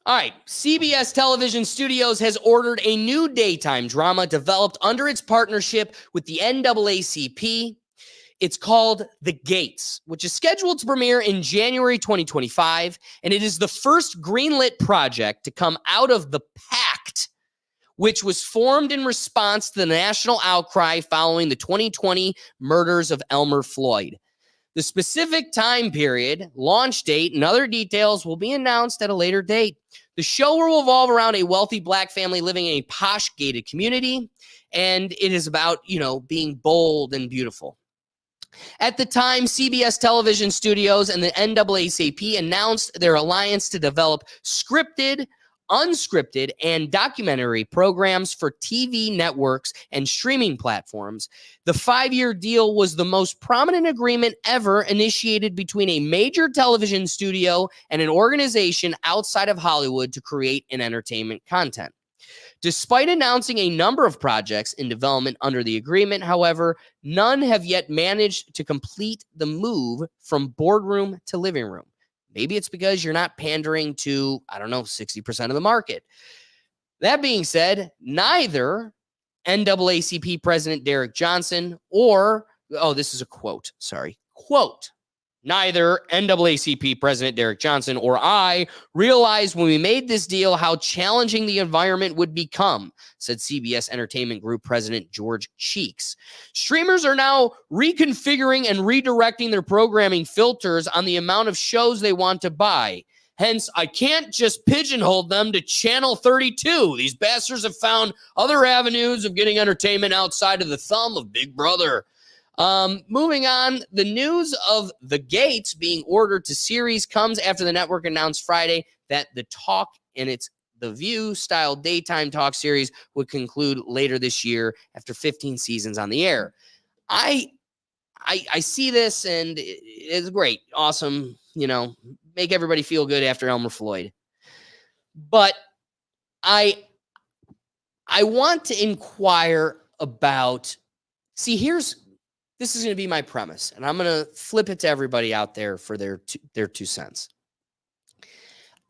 All right, CBS Television Studios has ordered a new daytime drama developed under its partnership with the NAACP. It's called The Gates, which is scheduled to premiere in January 2025, and it is the first greenlit project to come out of The Pact, which was formed in response to the national outcry following the 2020 murders of Elmer Floyd. The specific time period, launch date, and other details will be announced at a later date. The show will revolve around a wealthy black family living in a posh gated community, and it is about, being bold and beautiful. At the time, CBS Television Studios and the NAACP announced their alliance to develop scripted, unscripted, and documentary programs for TV networks and streaming platforms. The 5-year deal was the most prominent agreement ever initiated between a major television studio and an organization outside of Hollywood to create an entertainment content. Despite announcing a number of projects in development under the agreement, however, none have yet managed to complete the move from boardroom to living room. Maybe it's because you're not pandering to, 60% of the market. That being said, neither NAACP President Derek Johnson this is a quote, neither NAACP President Derek Johnson or I realized when we made this deal how challenging the environment would become, said CBS Entertainment Group President George Cheeks. Streamers are now reconfiguring and redirecting their programming filters on the amount of shows they want to buy. Hence, I can't just pigeonhole them to Channel 32. These bastards have found other avenues of getting entertainment outside of the thumb of Big Brother. Moving on, the news of The Gates being ordered to series comes after the network announced Friday that the talk and The View style daytime talk series would conclude later this year after 15 seasons on the air. I see this and it's great. Awesome. Make everybody feel good after Elmer Floyd. But I want to inquire about, this is going to be my premise, and I'm going to flip it to everybody out there for their 2 cents.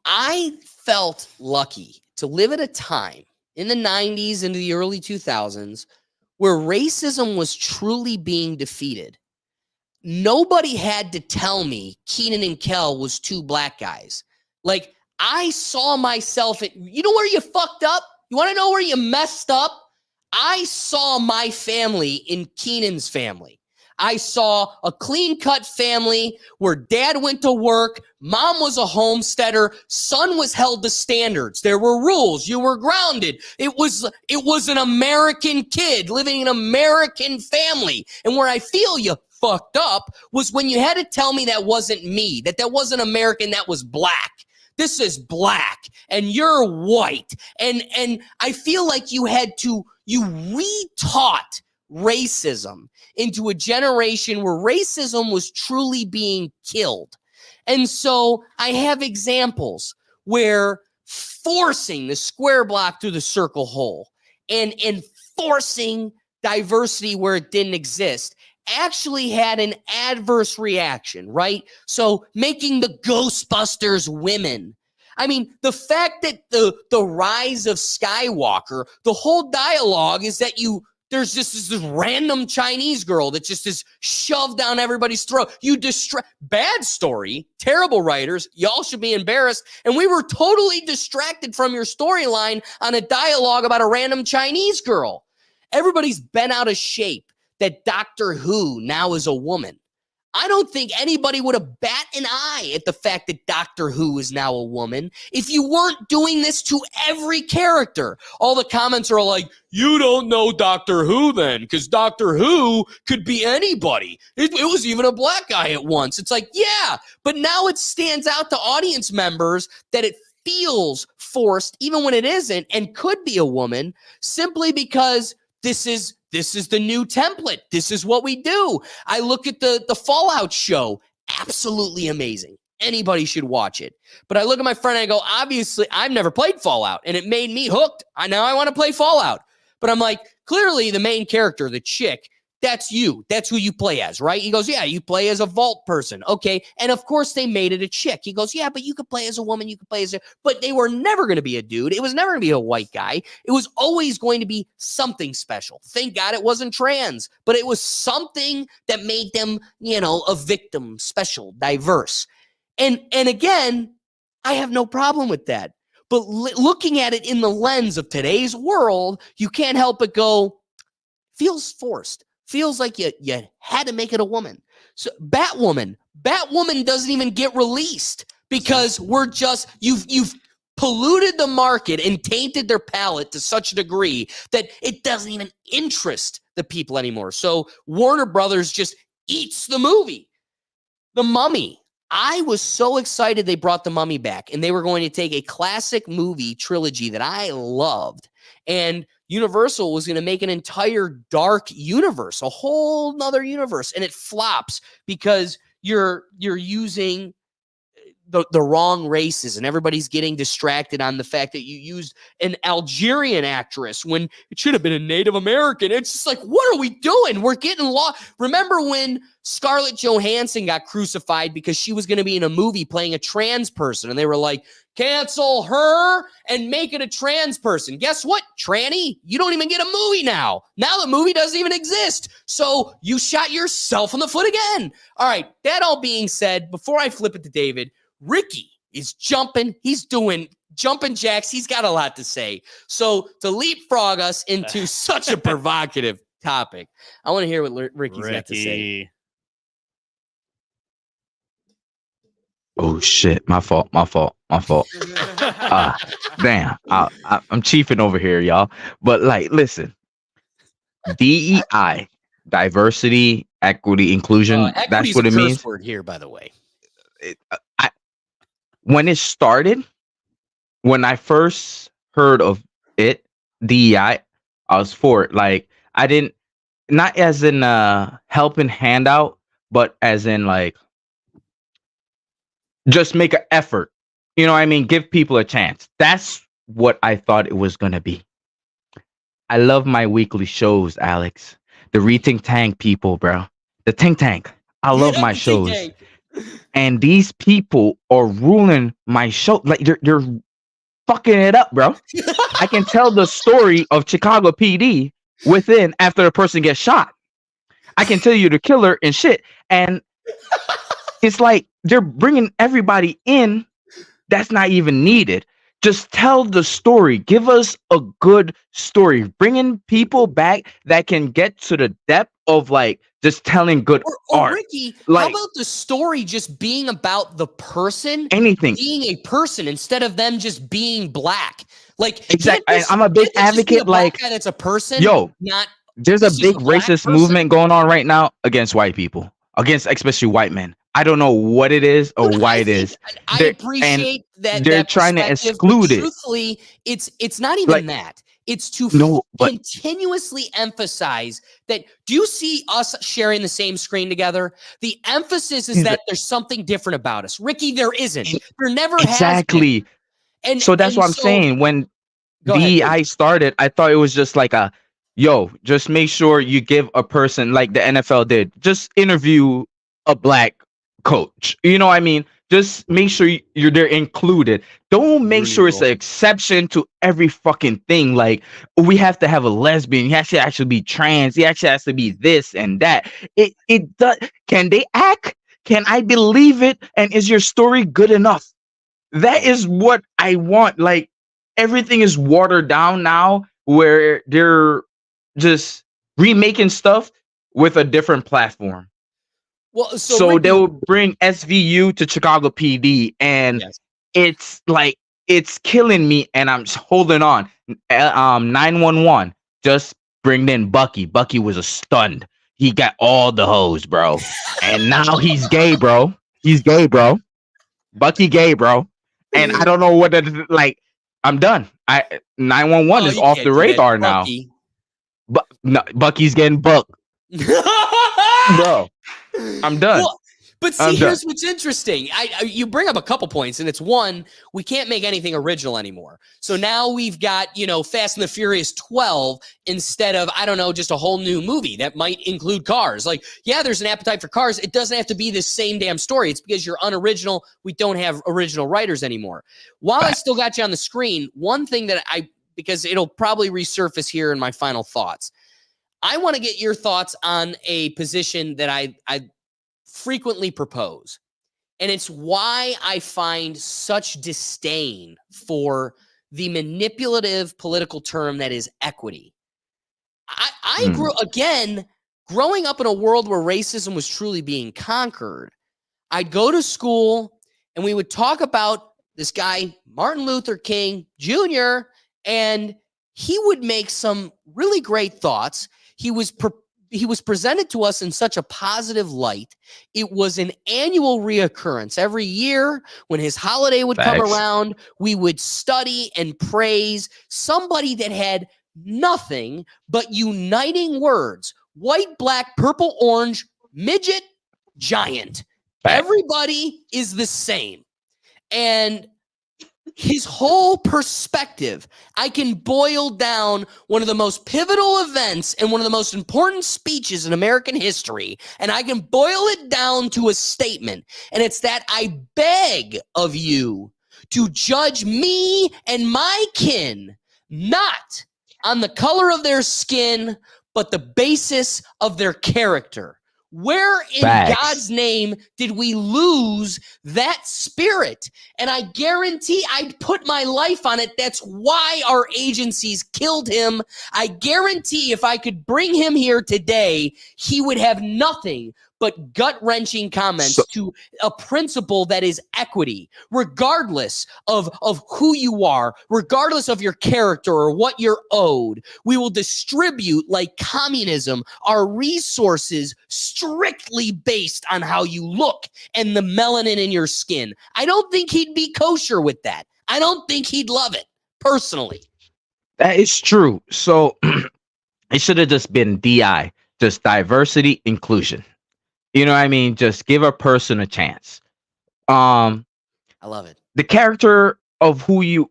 I felt lucky to live at a time in the 90s into the early 2000s where racism was truly being defeated. Nobody had to tell me Kenan and Kel was 2 black guys. Like, I saw myself you know where you fucked up? You want to know where you messed up? I saw my family in Kenan's family. I saw a clean-cut family where dad went to work, mom was a homesteader, son was held to standards. There were rules. You were grounded. It was an American kid living in an American family. And where I feel you fucked up was when you had to tell me that wasn't me, that wasn't American, that was black. This is black and you're white. And I feel like you retaught racism into a generation where racism was truly being killed. And so I have examples where forcing the square block through the circle hole and forcing diversity where it didn't exist actually had an adverse reaction, right? So making the Ghostbusters women. I mean, the fact that the rise of Skywalker, the whole dialogue is that there's just this random Chinese girl that just is shoved down everybody's throat. Bad story, terrible writers. Y'all should be embarrassed. And we were totally distracted from your storyline on a dialogue about a random Chinese girl. Everybody's bent out of shape that Doctor Who now is a woman. I don't think anybody would have bat an eye at the fact that Doctor Who is now a woman if you weren't doing this to every character. All the comments are like, you don't know Doctor Who then, because Doctor Who could be anybody. It was even a black guy at once. It's like, yeah, but now it stands out to audience members that it feels forced, even when it isn't, and could be a woman, simply because this is the new template. This is what we do. I look at the Fallout show. Absolutely amazing. Anybody should watch it. But I look at my friend and I go, obviously, I've never played Fallout, and it made me hooked. Now I want to play Fallout. But I'm like, clearly the main character, the chick, that's you. That's who you play as, right? He goes, yeah, you play as a vault person. Okay. And of course they made it a chick. He goes, yeah, but you could play as a woman. You could play as a, but they were never going to be a dude. It was never going to be a white guy. It was always going to be something special. Thank God it wasn't trans, but it was something that made them, a victim, special, diverse. And again, I have no problem with that. But looking at it in the lens of today's world, you can't help but go, feels forced. Feels like you had to make it a woman. So Batwoman doesn't even get released because we're just, you've polluted the market and tainted their palate to such a degree that it doesn't even interest the people anymore. So Warner Brothers just eats the movie. The Mummy. I was so excited they brought The Mummy back, and they were going to take a classic movie trilogy that I loved, and Universal was going to make an entire dark universe, a whole nother universe, and it flops because you're using the wrong races, and everybody's getting distracted on the fact that you used an Algerian actress when it should have been a Native American. It's just like, what are we doing? We're getting lost. Remember when Scarlett Johansson got crucified because she was going to be in a movie playing a trans person, and they were like, cancel her and make it a trans person. Guess what, tranny? You don't even get a movie now. Now the movie doesn't even exist. So you shot yourself in the foot again. All right, that all being said, before I flip it to David, Ricky is jumping. He's doing jumping jacks. He's got a lot to say. So to leapfrog us into such a provocative topic, I want to hear what Ricky's got to say. Oh shit! My fault. Damn, I'm chiefing over here, y'all. But like, listen, DEI, diversity, equity, inclusion. That's what it means. Word here, by the way. When it started, when I first heard of it, DEI, I was for it. Like, I didn't, not as in helping handout, but as in like, just make an effort. You know what I mean? Give people a chance. That's what I thought it was going to be. I love my weekly shows, Alex. The Rethink Tank people, bro. The Think Tank. I love my shows. And these people are ruling my show. Like, they're fucking it up, bro. I can tell the story of Chicago PD within after a person gets shot. I can tell you the killer and shit. And it's like they're bringing everybody in that's not even needed. Just tell the story. Give us a good story. Bringing people back that can get to the depth of like just telling good art. Ricky, like, how about the story just being about the person? Anything. Being a person instead of them just being black. Like, exactly. I'm a big advocate. Like, that's a person. Yo, not. There's a big racist movement going on right now against white people, against especially white men. I don't know what it is or why it is. I appreciate that they're trying to exclude it. Truthfully, it's not even that. It's to continuously emphasize that. Do you see us sharing the same screen together? The emphasis is that there's something different about us. Ricky, there isn't. There never has been. And so that's what I'm saying. When DEI started, I thought it was just like just make sure you give a person, like the NFL did, just interview a black coach. You know what I mean? Just make sure they're included. Don't make sure it's an exception to every fucking thing. Like, we have to have a lesbian. He has to actually be trans. He actually has to be this and that. It does. Can they act? Can I believe it? And is your story good enough? That is what I want. Like, everything is watered down now, where they're just remaking stuff with a different platform. Well, so they'll bring SVU to Chicago PD, and it's like, it's killing me, and I'm holding on. 911 just bring in Bucky. Bucky was a stunned. He got all the hoes, bro. And now he's gay, bro. He's gay, bro. Bucky gay, bro. And I don't know what to, like. I'm done. 911 is off the radar now. But no, Bucky's getting bucked. Bro, I'm done. But I'm see, done. here's what's interesting. You bring up a couple points, and it's one, we can't make anything original anymore. So now we've got, Fast and the Furious 12 instead of, I don't know, just a whole new movie that might include cars. Like, yeah, there's an appetite for cars. It doesn't have to be the same damn story. It's because you're unoriginal. We don't have original writers anymore. While I still got you on the screen, one thing that because it'll probably resurface here in my final thoughts, I want to get your thoughts on a position that I frequently propose. And it's why I find such disdain for the manipulative political term that is equity. I grew, again, growing up in a world where racism was truly being conquered, I'd go to school and we would talk about this guy, Martin Luther King Jr., and he would make some really great thoughts. He was presented to us in such a positive light. It was an annual reoccurrence. Every year when his holiday would come around, we would study and praise somebody that had nothing but uniting words: white, black, purple, orange, midget, giant. Everybody is the same. And his whole perspective, I can boil down one of the most pivotal events and one of the most important speeches in American history, and I can boil it down to a statement, and it's that I beg of you to judge me and my kin not on the color of their skin, but the basis of their character. Where in God's name did we lose that spirit? And I guarantee, I'd put my life on it, that's why our agencies killed him. I guarantee if I could bring him here today, he would have nothing but gut-wrenching comments to a principle that is equity, regardless of who you are, regardless of your character or what you're owed. We will distribute, like communism, our resources strictly based on how you look and the melanin in your skin. I don't think he'd be kosher with that. I don't think he'd love it, personally. That is true. So it should have just been DI, just diversity, inclusion. You know what I mean? Just give a person a chance. I love it. The character of who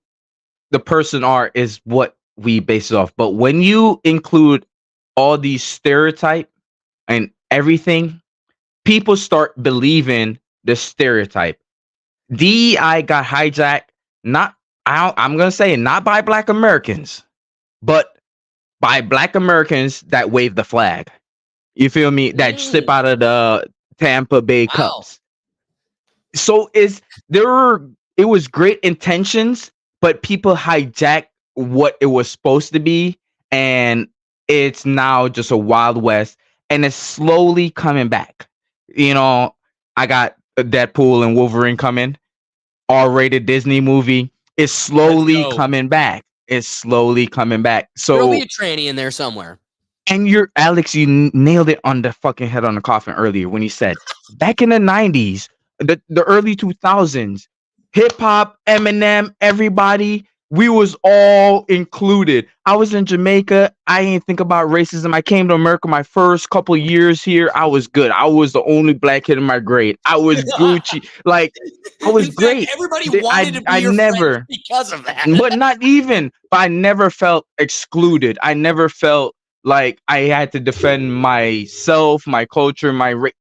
the person are is what we base it off. But when you include all these stereotype and everything, people start believing the stereotype. DEI got hijacked, I'm going to say not by Black Americans, but by Black Americans that wave the flag. You feel me? That slip out of the Tampa Bay Cups. So it was great intentions, but people hijacked what it was supposed to be, and it's now just a Wild West, and it's slowly coming back. I got Deadpool and Wolverine coming, R-rated Disney movie. It's slowly coming back. So there'll be a tranny in there somewhere. And Alex, you nailed it on the fucking head on the coffin earlier when you said back in the 90s, the early 2000s, hip hop, Eminem, everybody, we was all included. I was in Jamaica. I didn't think about racism. I came to America my first couple years here. I was good. I was the only Black kid in my grade. I was Gucci. Like, I was great. Everybody wanted to be your friend because of that. But not even. But I never felt excluded. I never felt like I had to defend myself, my culture,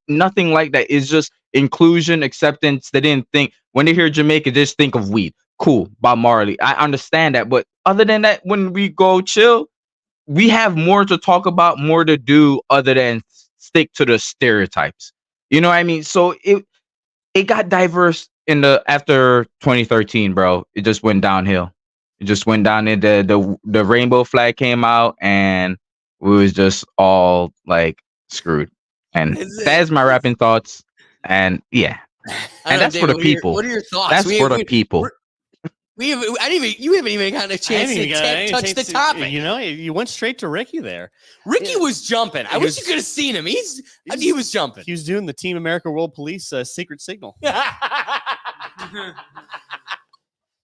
nothing like that. It's just inclusion, acceptance. They didn't think, when they hear Jamaica, just think of weed. Cool, Bob Marley. I understand that. But other than that, when we go chill, we have more to talk about, more to do other than stick to the stereotypes. You know what I mean? So it got diverse after 2013, bro. It just went downhill. It just went down. The rainbow flag came out, and we was just all like screwed. And that's my rapping thoughts. And yeah, and that's for the people. What are your thoughts? That's for the people. You haven't even gotten a chance to touch the topic. You went straight to Ricky there. Ricky was jumping. I wish you could have seen him. He was jumping. He was doing the Team America World Police secret signal.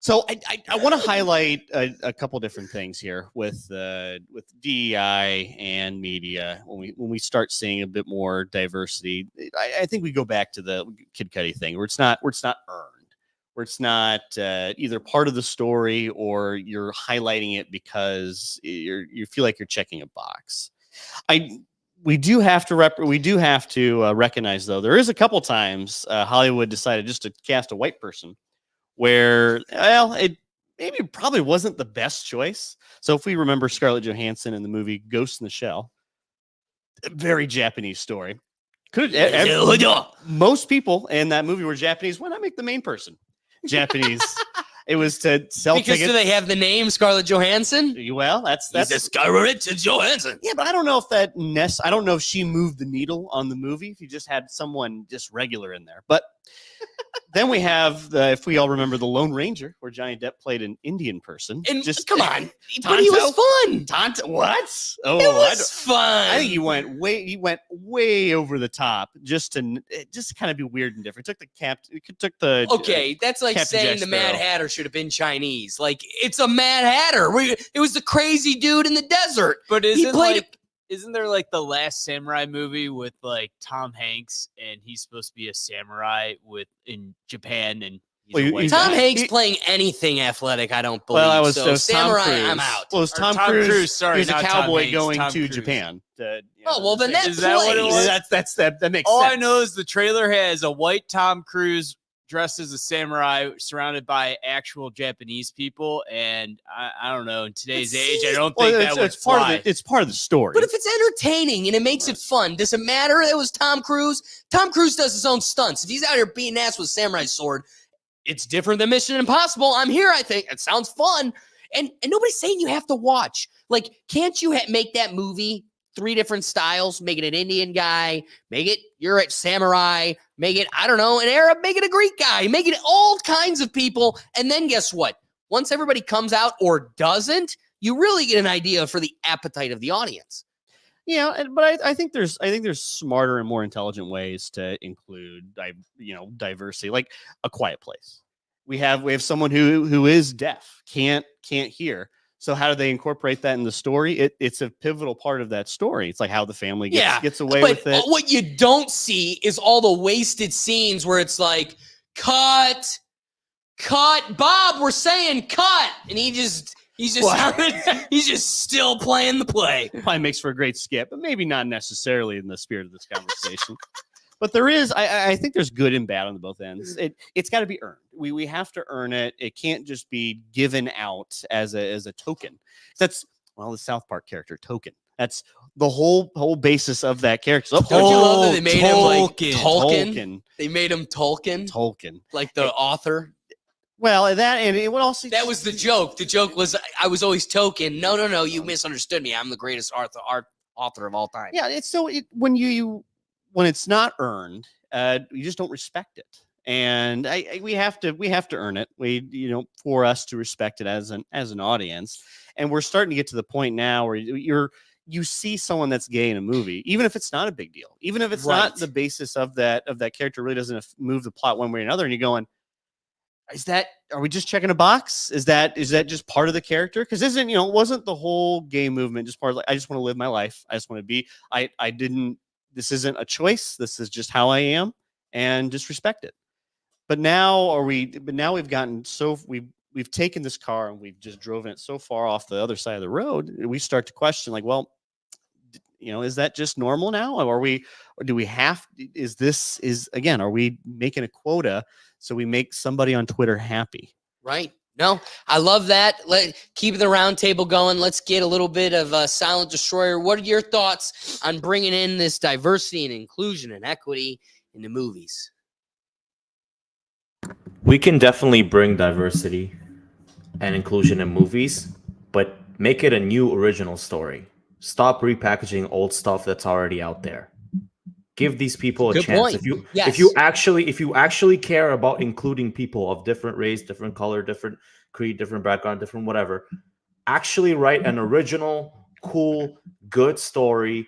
So I want to highlight a couple different things here with DEI and media. When we start seeing a bit more diversity, I think we go back to the Kid Cudi thing, where it's not earned, where it's not either part of the story or you're highlighting it because you feel like you're checking a box. We do have to recognize, though, there is a couple times Hollywood decided just to cast a white person where, well, it maybe probably wasn't the best choice. So if we remember Scarlett Johansson in the movie Ghost in the Shell, a very Japanese story. Most people in that movie were Japanese. Why not make the main person Japanese? It was to sell Because tickets. do they have the name Scarlett Johansson? Well, that's Scarlett Johansson. yeah, but I don't know if I don't know if she moved the needle on the movie. If you just had someone just regular in there, but then we have if we all remember the Lone Ranger, where Johnny Depp played an Indian person. And just come on, but he was fun. Tonto, what? Oh, It was fun. I think he went way over the top just to kind of be weird and different. Took the Okay, that's like Captain saying Jack the Mad Sparrow. Hatter should have been Chinese. Like, it's a Mad Hatter. It was the crazy dude in the desert. But played- isn't there like the Last Samurai movie with like Tom Hanks and he's supposed to be a samurai in Japan and he's Well, a white Tom guy? Hanks playing anything athletic, I don't believe. Well, that was so Tom Samurai, Cruise. I'm out. Well, it was Or Tom, Tom Cruise. Cruise, sorry, he was a not Tom cowboy Hanks, going Tom to Cruise. Japan. Oh, well, then that Is that what it plays. was? That makes All sense. I know is the trailer has a white Tom Cruise dressed as a samurai surrounded by actual Japanese people. And I don't know, in today's age, I don't think that would it's part fly. of it's part of the story. But if it's entertaining and it makes it fun, does it matter that it was Tom Cruise? Tom Cruise does his own stunts. If he's out here beating ass with a samurai sword, it's different than Mission Impossible. I'm here, I think. It sounds fun. And nobody's saying you have to watch. Like, can't you make that movie 3 different styles? Make it an Indian guy, make it you're a samurai, make it, I don't know, an Arab, make it a Greek guy, make it all kinds of people. And then guess what? Once everybody comes out or doesn't, you really get an idea for the appetite of the audience. Yeah, but I think there's smarter and more intelligent ways to include diversity, like A Quiet Place. We have someone who is deaf, can't hear. So how do they incorporate that in the story? It's a pivotal part of that story. It's like how the family gets away but with it. What you don't see is all the wasted scenes where it's like, cut, Bob, we're saying cut. And he's just he's just still playing the play. Probably makes for a great skit, but maybe not necessarily in the spirit of this conversation. But there is, I think there's good and bad on both ends. It's got to be earned. We have to earn it. It can't just be given out as a token. That's the South Park character Token. That's the whole basis of that character. Don't you love that they made him like Tolkien. Tolkien? They made him Tolkien, like the author. Well, that and it would also That was the joke. The joke was I was always Token. No, you misunderstood me. I'm the greatest author of all time. Yeah, it's so when it's not earned, you just don't respect it. And we have to earn it. For us to respect it as an audience. And we're starting to get to the point now where you see someone that's gay in a movie, even if it's not a big deal, even if it's not the basis of that character really doesn't move the plot one way or another. And you're going, are we just checking a box? Is that just part of the character? Because wasn't the whole gay movement just part of I just want to live my life. I just want to be, this isn't a choice. This is just how I am, and just respect it. But now we've gotten we've taken this car and we've just driven it so far off the other side of the road. We start to question is that just normal now? Or are we making a quota so we make somebody on Twitter happy? Right. No, I love that. Keep the round table going. Let's get a little bit of Silent Destroyer. What are your thoughts on bringing in this diversity and inclusion and equity in the movies? We can definitely bring diversity and inclusion in movies, but make it a new original story. Stop repackaging old stuff that's already out there. Give these people a Good chance. point. If you actually care about including people of different race, different color, different creed, different background, different whatever, actually write an original, cool, good story.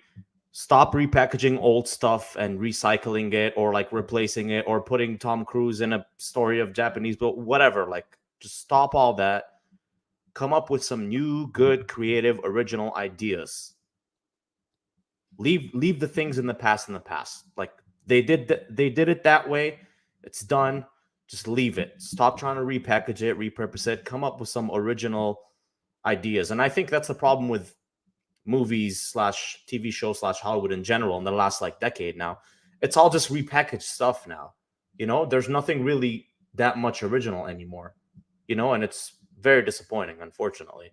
Stop repackaging old stuff and recycling it or like replacing it or putting Tom Cruise in a story of Japanese, but whatever. Like, Just stop all that. Come up with some new, good, creative, original ideas. Leave the things in the past in the past. Like they did it that way. It's done. Just leave it. Stop trying to repackage it, repurpose it. Come up with some original ideas. And I think that's the problem with movies / TV shows / Hollywood in general in the last like decade now. It's all just repackaged stuff now. You know, there's nothing really that much original anymore. You know, and it's very disappointing, unfortunately.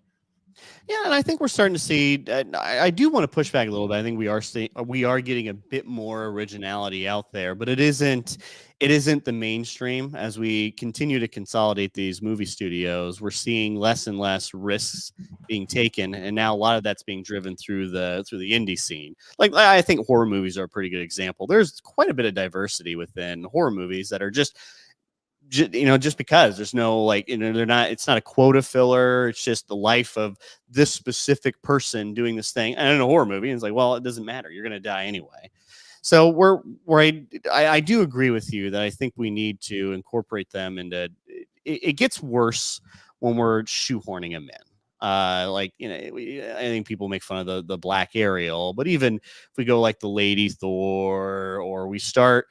Yeah, and I think we're starting to see. I do want to push back a little bit. I think we are getting a bit more originality out there, but it isn't the mainstream. As we continue to consolidate these movie studios, we're seeing less and less risks being taken, and now a lot of that's being driven through the indie scene. Like I think horror movies are a pretty good example. There's quite a bit of diversity within horror movies that are just because there's no it's not a quota filler. It's just the life of this specific person doing this thing. And in a horror movie, it's like, well, it doesn't matter. You're going to die anyway. So I do agree with you that I think we need to incorporate them into. It gets worse when we're shoehorning them in. I think people make fun of the Black Ariel, but even if we go like the Lady Thor, or we start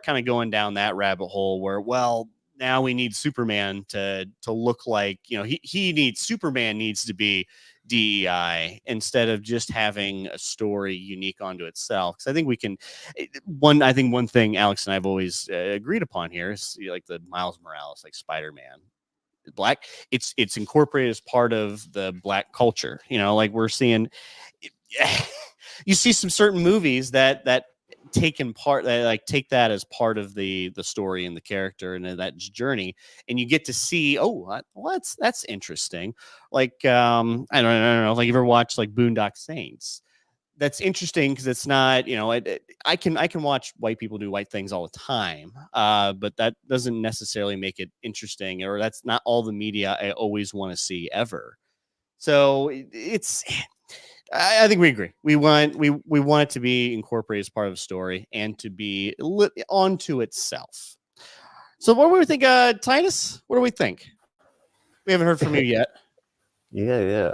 kind of going down that rabbit hole where, well, now we need Superman to look like, Superman needs to be DEI instead of just having a story unique onto itself. Because I think one thing Alex and I've always agreed upon here is like the Miles Morales, like Spider-Man. Black, it's incorporated as part of the Black culture. Like we're seeing, you see some certain movies that take that as part of the story and the character and that journey, and you get to see, that's interesting. Like I don't know, like you ever watch like Boondock Saints? That's interesting because it's not, I can watch white people do white things all the time, but that doesn't necessarily make it interesting, or that's not all the media I always want to see ever. So I think we agree. We want it to be incorporated as part of a story and to be onto itself. So what do we think, Titus? What do we think? We haven't heard from you yet. Yeah.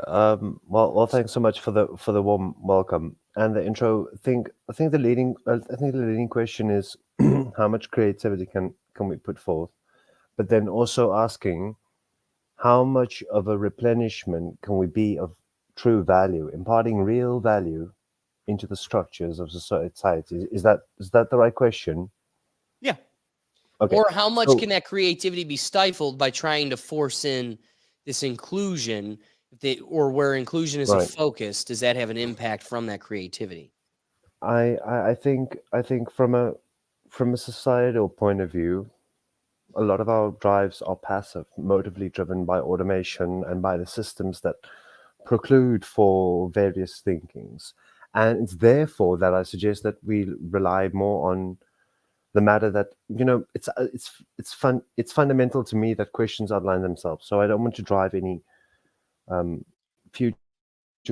Well, thanks so much for the warm welcome and the intro. I think the leading question is how much creativity can we put forth, but then also asking how much of a replenishment can we be of true value, imparting real value into the structures of society. Is that the right question? Yeah. Okay. Or how much can that creativity be stifled by trying to force in this inclusion, or where inclusion is a focus? Does that have an impact from that creativity? I think from a societal point of view, a lot of our drives are passive, motively driven by automation and by the systems that preclude for various thinkings. And it's therefore that I suggest that we rely more on the matter that, it's fundamental to me that questions outline themselves. So I don't want to drive any future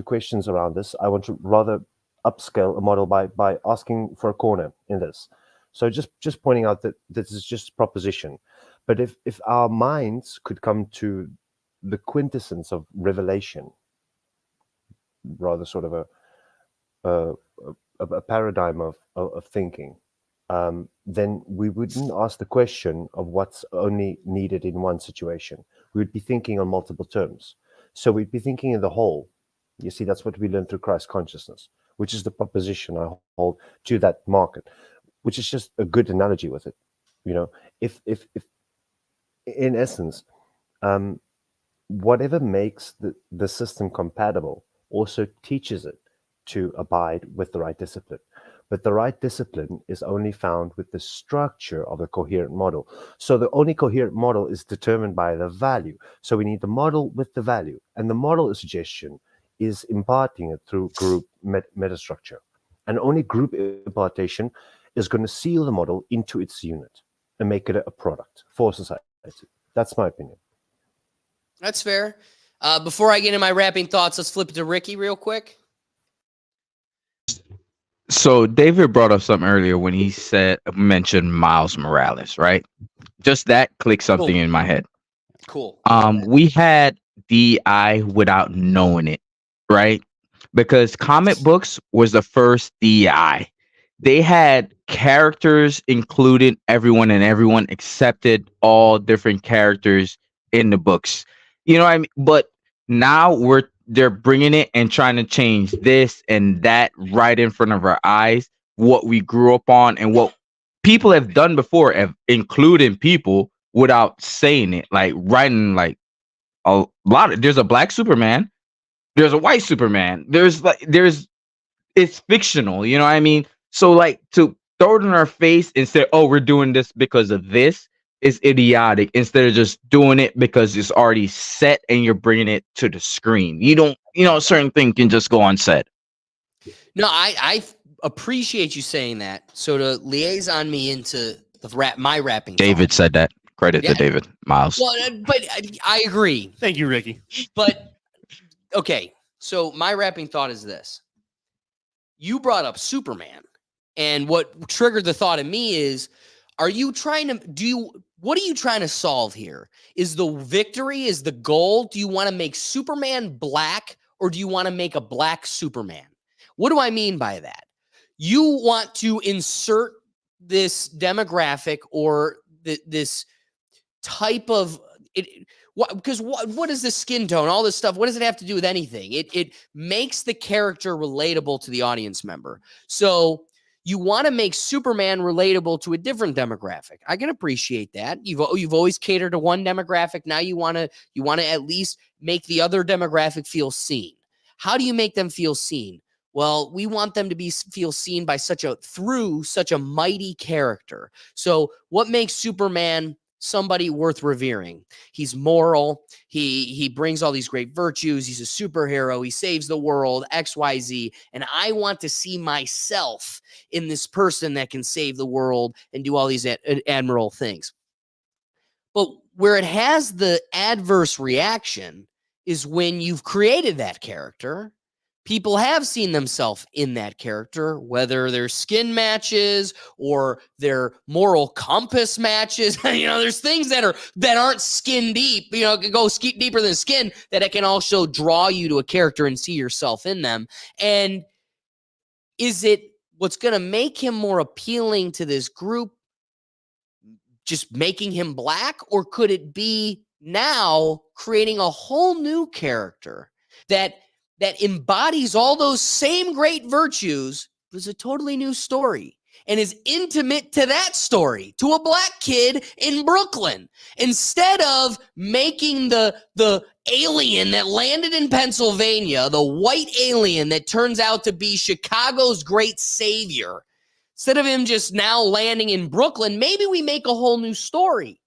questions around this. I want to rather upscale a model by asking for a corner in this. So just pointing out that this is just a proposition. But if our minds could come to the quintessence of revelation, rather sort of a paradigm of thinking, then we wouldn't ask the question of what's only needed in one situation. We would be thinking on multiple terms. So we'd be thinking in the whole. You see, that's what we learned through Christ consciousness, which is the proposition I hold to that market, which is just a good analogy with it. If in essence, whatever makes the system compatible also teaches it to abide with the right discipline. But the right discipline is only found with the structure of a coherent model. So the only coherent model is determined by the value. So we need the model with the value. And the model suggestion is imparting it through group metastructure. And only group impartation is going to seal the model into its unit and make it a product for society. That's my opinion. That's fair. Before I get into my wrapping thoughts, let's flip it to Ricky real quick. So David brought up something earlier when he mentioned Miles Morales, right? Just that clicked something in my head. Cool. We had DI without knowing it, right? Because comic books was the first DI. They had characters included everyone, and everyone accepted all different characters in the books. You know what I mean? But now they're bringing it and trying to change this and that right in front of our eyes, what we grew up on and what people have done before, including people without saying it, like writing like a lot of, there's a black Superman, there's a white Superman, there's it's fictional, you know what I mean? So like to throw it in our face and say, oh, we're doing this because of this is idiotic, instead of just doing it because it's already set and you're bringing it to the screen. You don't, certain things can just go unsaid. No, I appreciate you saying that. So to liaison me into my rapping. David thought. said that. Credit Yeah. to David Miles. Well, but I agree. Thank you, Ricky. But okay, so my rapping thought is this. You brought up Superman, and what triggered the thought in me is, what are you trying to solve here? Is the victory, is the goal? Do you want to make Superman black, or do you want to make a black Superman? What do I mean by that? You want to insert this demographic or this type of it. Because what is the skin tone? All this stuff. What does it have to do with anything? It makes the character relatable to the audience member. So you want to make Superman relatable to a different demographic. I can appreciate that. You've always catered to one demographic. Now you want to at least make the other demographic feel seen. How do you make them feel seen? Well, we want them to feel seen by through such a mighty character. So what makes Superman somebody worth revering? He's moral. He brings all these great virtues. He's a superhero. He saves the world, XYZ. And I want to see myself in this person that can save the world and do all these admirable things. But where it has the adverse reaction is when you've created that character. People have seen themselves in that character, whether they're skin matches or their moral compass matches. There's things that aren't skin deep, can go deeper than skin, that it can also draw you to a character and see yourself in them. And is it what's going to make him more appealing to this group, just making him black? Or could it be now creating a whole new character that embodies all those same great virtues, but is a totally new story and is intimate to that story, to a black kid in Brooklyn, instead of making the alien that landed in Pennsylvania, the white alien that turns out to be Chicago's great savior. Instead of him just now landing in Brooklyn, maybe we make a whole new story.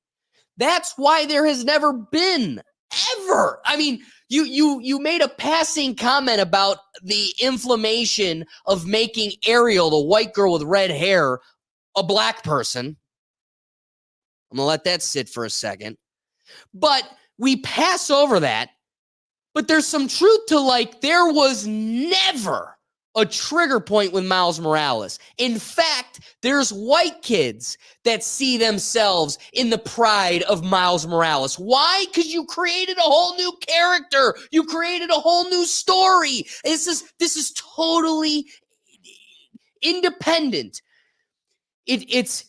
That's why there has never been ever. I mean, you made a passing comment about the inflammation of making Ariel, the white girl with red hair, a black person. I'm gonna let that sit for a second. But we pass over that. But there's some truth to, there was never a trigger point with Miles Morales. In fact, there's white kids that see themselves in the pride of Miles Morales. Why? Because you created a whole new character. You created a whole new story. This is totally independent. It's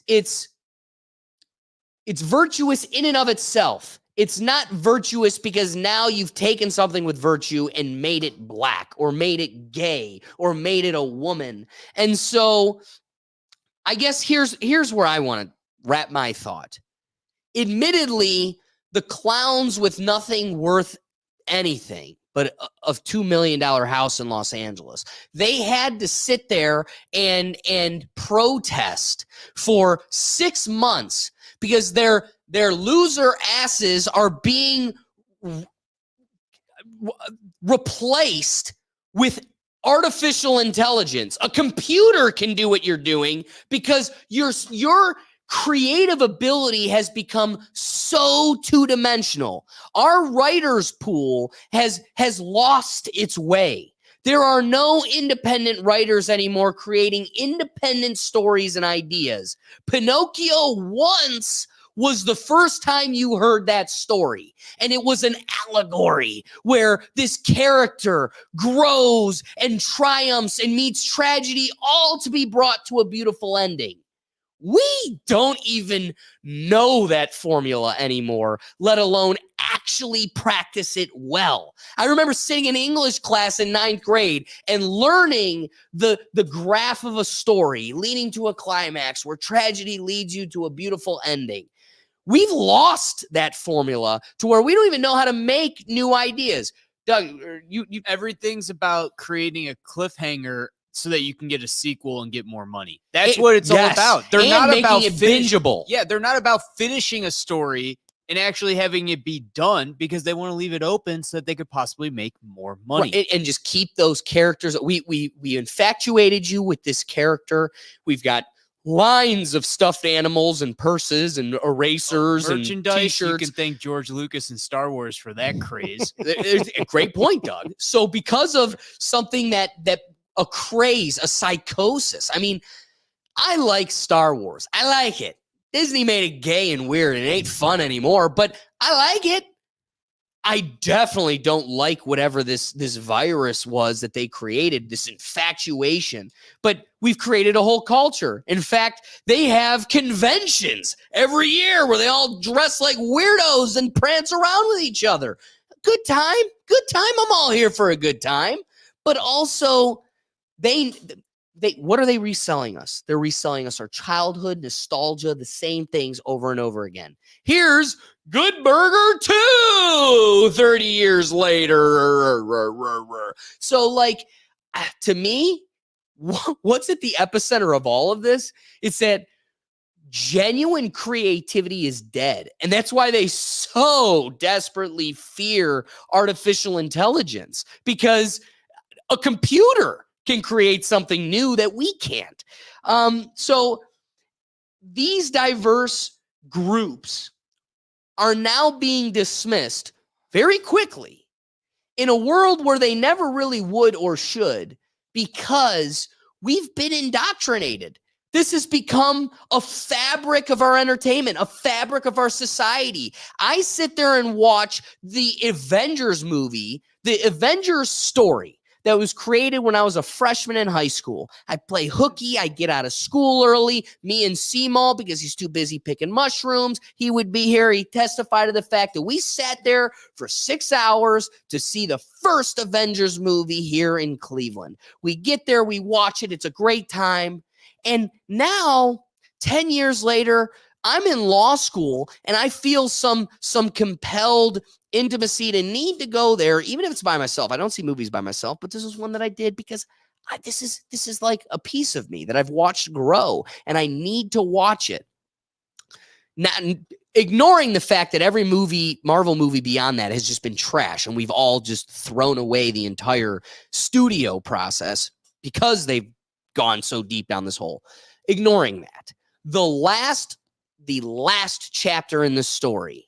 virtuous in and of itself. It's not virtuous because now you've taken something with virtue and made it black or made it gay or made it a woman. And so I guess here's where I want to wrap my thought. Admittedly, the clowns with nothing worth anything but a $2 million house in Los Angeles, they had to sit there and protest for 6 months because their loser asses are being replaced with artificial intelligence. A computer can do what you're doing because your creative ability has become so two-dimensional. Our writers' pool has lost its way. There are no independent writers anymore creating independent stories and ideas. Pinocchio once was the first time you heard that story. And it was an allegory where this character grows and triumphs and meets tragedy, all to be brought to a beautiful ending. We don't even know that formula anymore, let alone actually practice it well. I remember sitting in English class in 9th grade and learning the graph of a story leading to a climax where tragedy leads you to a beautiful ending. We've lost that formula to where we don't even know how to make new ideas. Doug, Everything's about creating a cliffhanger so that you can get a sequel and get more money. That's It- what it's all yes, about. They're and not making about it finish- bingeable. Yeah, they're not about finishing a story and actually having it be done because they want to leave it open so that they could possibly make more money. Right, and just keep those characters. We infatuated you with this character. We've got lines of stuffed animals and purses and erasers and Merchandise, you t-shirts. can thank George Lucas and Star Wars for that craze. There's a great point, Doug. So because of something that a craze, a psychosis. I mean, I like Star Wars. I like it. Disney made it gay and weird and it ain't fun anymore, but I like it. I definitely don't like whatever this virus was that they created, this infatuation. But we've created a whole culture. In fact, they have conventions every year where they all dress like weirdos and prance around with each other. Good time. Good time. I'm all here for a good time. But also, they what are they reselling us? They're reselling us our childhood nostalgia, the same things over and over again. Here's Good Burger 2 30 years later. So, like, to me, what's at the epicenter of all of this? It's that genuine creativity is dead. And that's why they so desperately fear artificial intelligence, because a computer can create something new that we can't. So these diverse groups are now being dismissed very quickly in a world where they never really would or should, because we've been indoctrinated. This has become a fabric of our entertainment, a fabric of our society. I sit there and watch the Avengers movie, the Avengers story that was created when I was a freshman in high school. I play hooky. I get out of school early. Me and Seamal, because he's too busy picking mushrooms, he would be here. He testified to the fact that we sat there for 6 hours to see the first Avengers movie here in Cleveland. We get there, we watch it. It's a great time. And now, 10 years later, I'm in law school and I feel some compelled intimacy to need to go there, even if it's by myself. I don't see movies by myself, but this is one that I did because this is like a piece of me that I've watched grow, and I need to watch it. Not ignoring the fact that every movie, Marvel movie beyond that, has just been trash, and we've all just thrown away the entire studio process because they've gone so deep down this hole. Ignoring that, the last chapter in the story,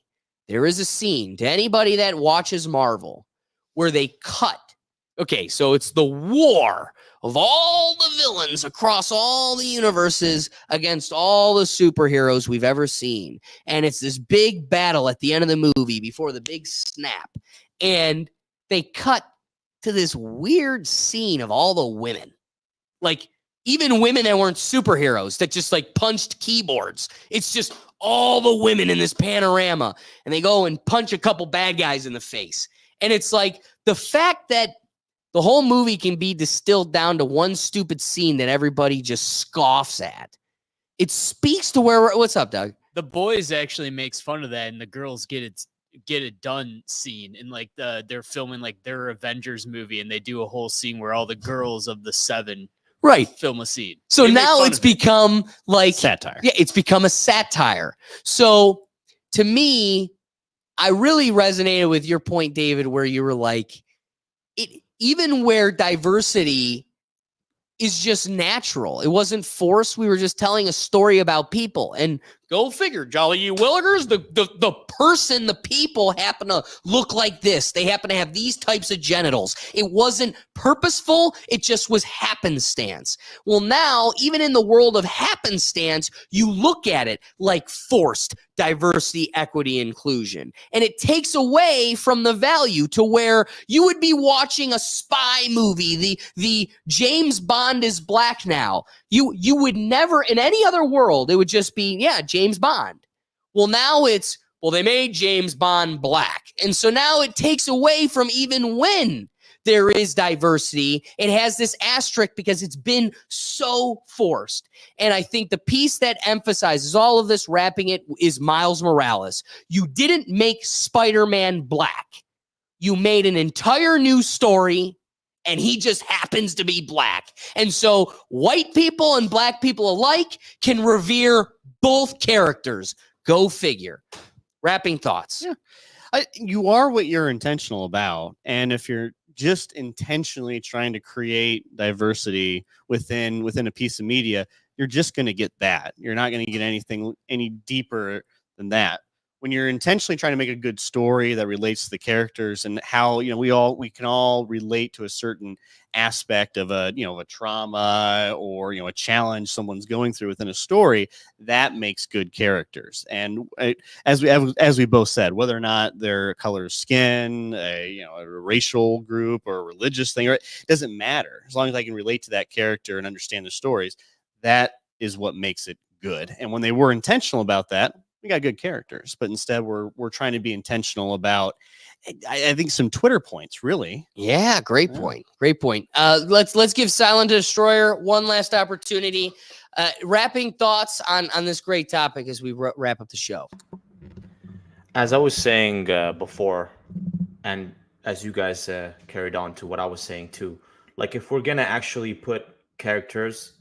there is a scene to anybody that watches Marvel where they cut. Okay, so it's the war of all the villains across all the universes against all the superheroes we've ever seen. And it's this big battle at the end of the movie before the big snap. And they cut to this weird scene of all the women. Like, even women that weren't superheroes that just like punched keyboards. It's just all the women in this panorama. And they go and punch a couple bad guys in the face. And it's like the fact that the whole movie can be distilled down to one stupid scene that everybody just scoffs at. It speaks to where what's up, Doug? The Boys actually makes fun of that, and the girls get it done scene. And like they're filming like their Avengers movie, and they do a whole scene where all the girls of the 7 Right. film a scene. So They make now fun it's of it. become like Satire. Yeah, it's become a satire. So to me, I really resonated with your point, David, where you were like, it even where diversity is just natural. It wasn't forced. We were just telling a story about people. And Go figure. Jolly you Willikers, the person, the people happen to look like this. They happen to have these types of genitals. It wasn't purposeful. It just was happenstance. Well, now, even in the world of happenstance, you look at it like forced diversity, equity, inclusion. And it takes away from the value to where you would be watching a spy movie. The James Bond is black now. You would never, in any other world, it would just be, yeah, James Bond. Well, now it's, well, they made James Bond black. And so now it takes away from even when there is diversity. It has this asterisk because it's been so forced. And I think the piece that emphasizes all of this, wrapping it, is Miles Morales. You didn't make Spider-Man black. You made an entire new story, and he just happens to be black. And so white people and black people alike can revere both characters. Go figure. Wrapping thoughts. Yeah. You are what you're intentional about. And if you're just intentionally trying to create diversity within a piece of media, you're just going to get that. You're not going to get anything any deeper than that. When you're intentionally trying to make a good story that relates to the characters and how, we can all relate to a certain aspect of a trauma or, a challenge someone's going through within a story, that makes good characters. And as we both said, whether or not their color of skin, a racial group or a religious thing, it doesn't matter. As long as I can relate to that character and understand the stories, that is what makes it good. And when they were intentional about that, we got good characters, but instead we're trying to be intentional about, I think, some Twitter points, really. Yeah, great point. Great point. Let's give Silent Destroyer one last opportunity. Wrapping thoughts on this great topic as we wrap up the show. As I was saying before, and as you guys carried on to what I was saying too, like if we're gonna actually put characters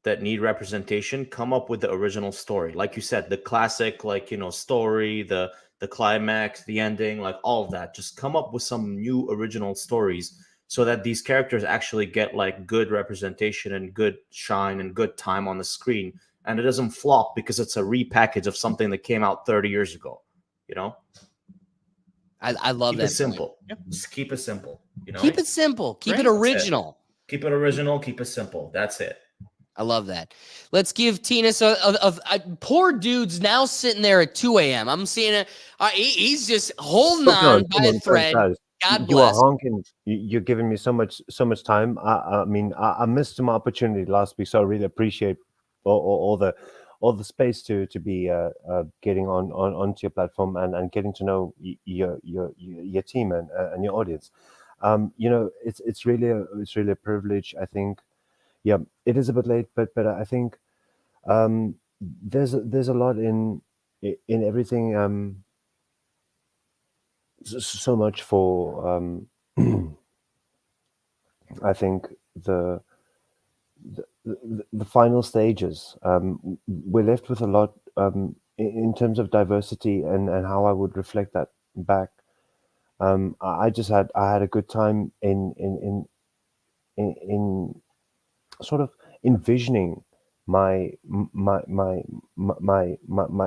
that need representation, come up with the original story. Like you said, the classic, story, the climax, the ending, like all of that. Just come up with some new original stories so that these characters actually get like good representation and good shine and good time on the screen. And it doesn't flop because it's a repackage of something that came out 30 years ago, I love keep that. It simple. Yep. Just keep it simple. Keep it simple. Keep it original. Keep it original. Keep it simple. That's it. I love that. Let's give Tinas a poor dude's now sitting there at 2 a.m. I'm seeing it. He's just holding on by a thread. God bless. You are honking. You're giving me so much time. I mean, I missed some opportunity last week, so I really appreciate all the space to be getting onto your platform and getting to know your team and your audience. It's really a privilege, I think. Yeah, it is a bit late, but I think there's a lot in everything. So much for I think the final stages. We're left with a lot in terms of diversity and how I would reflect that back. I had a good time in sort of envisioning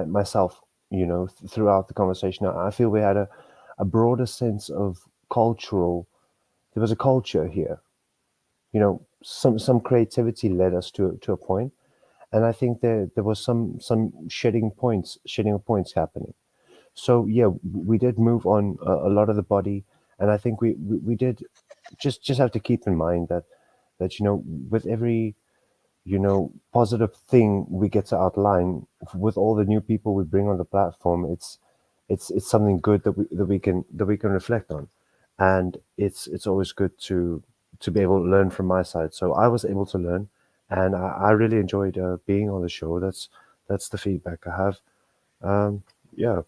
myself, throughout the conversation. I feel we had a broader sense of cultural. There was a culture here, some creativity led us to a point, and I think there was some shedding of points happening. So yeah, we did move on a lot of the body, and I think we did just have to keep in mind that with every positive thing we get to outline, with all the new people we bring on the platform, it's something good that we can reflect on, and it's always good to be able to learn from my side. So I was able to learn, and I really enjoyed being on the show. That's the feedback I have. Yeah.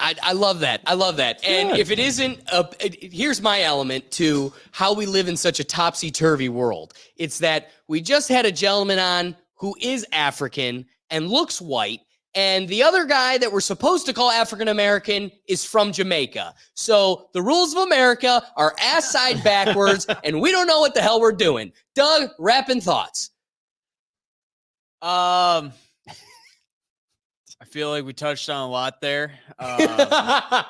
I love that. I love that. And if it isn't, here's my element to how we live in such a topsy-turvy world. It's that we just had a gentleman on who is African and looks white, and the other guy that we're supposed to call African-American is from Jamaica. So the rules of America are ass side backwards, and we don't know what the hell we're doing. Doug, wrapping thoughts. I feel like we touched on a lot there. I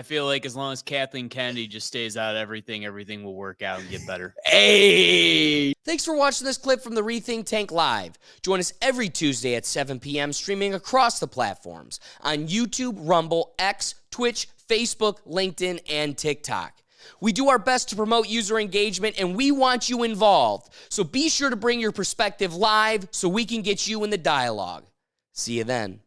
feel like as long as Kathleen Kennedy just stays out of everything, everything will work out and get better. Hey! Thanks for watching this clip from the Rethink Tank Live. Join us every Tuesday at 7 p.m. streaming across the platforms on YouTube, Rumble, X, Twitch, Facebook, LinkedIn, and TikTok. We do our best to promote user engagement, and we want you involved. So be sure to bring your perspective live so we can get you in the dialogue. See you then.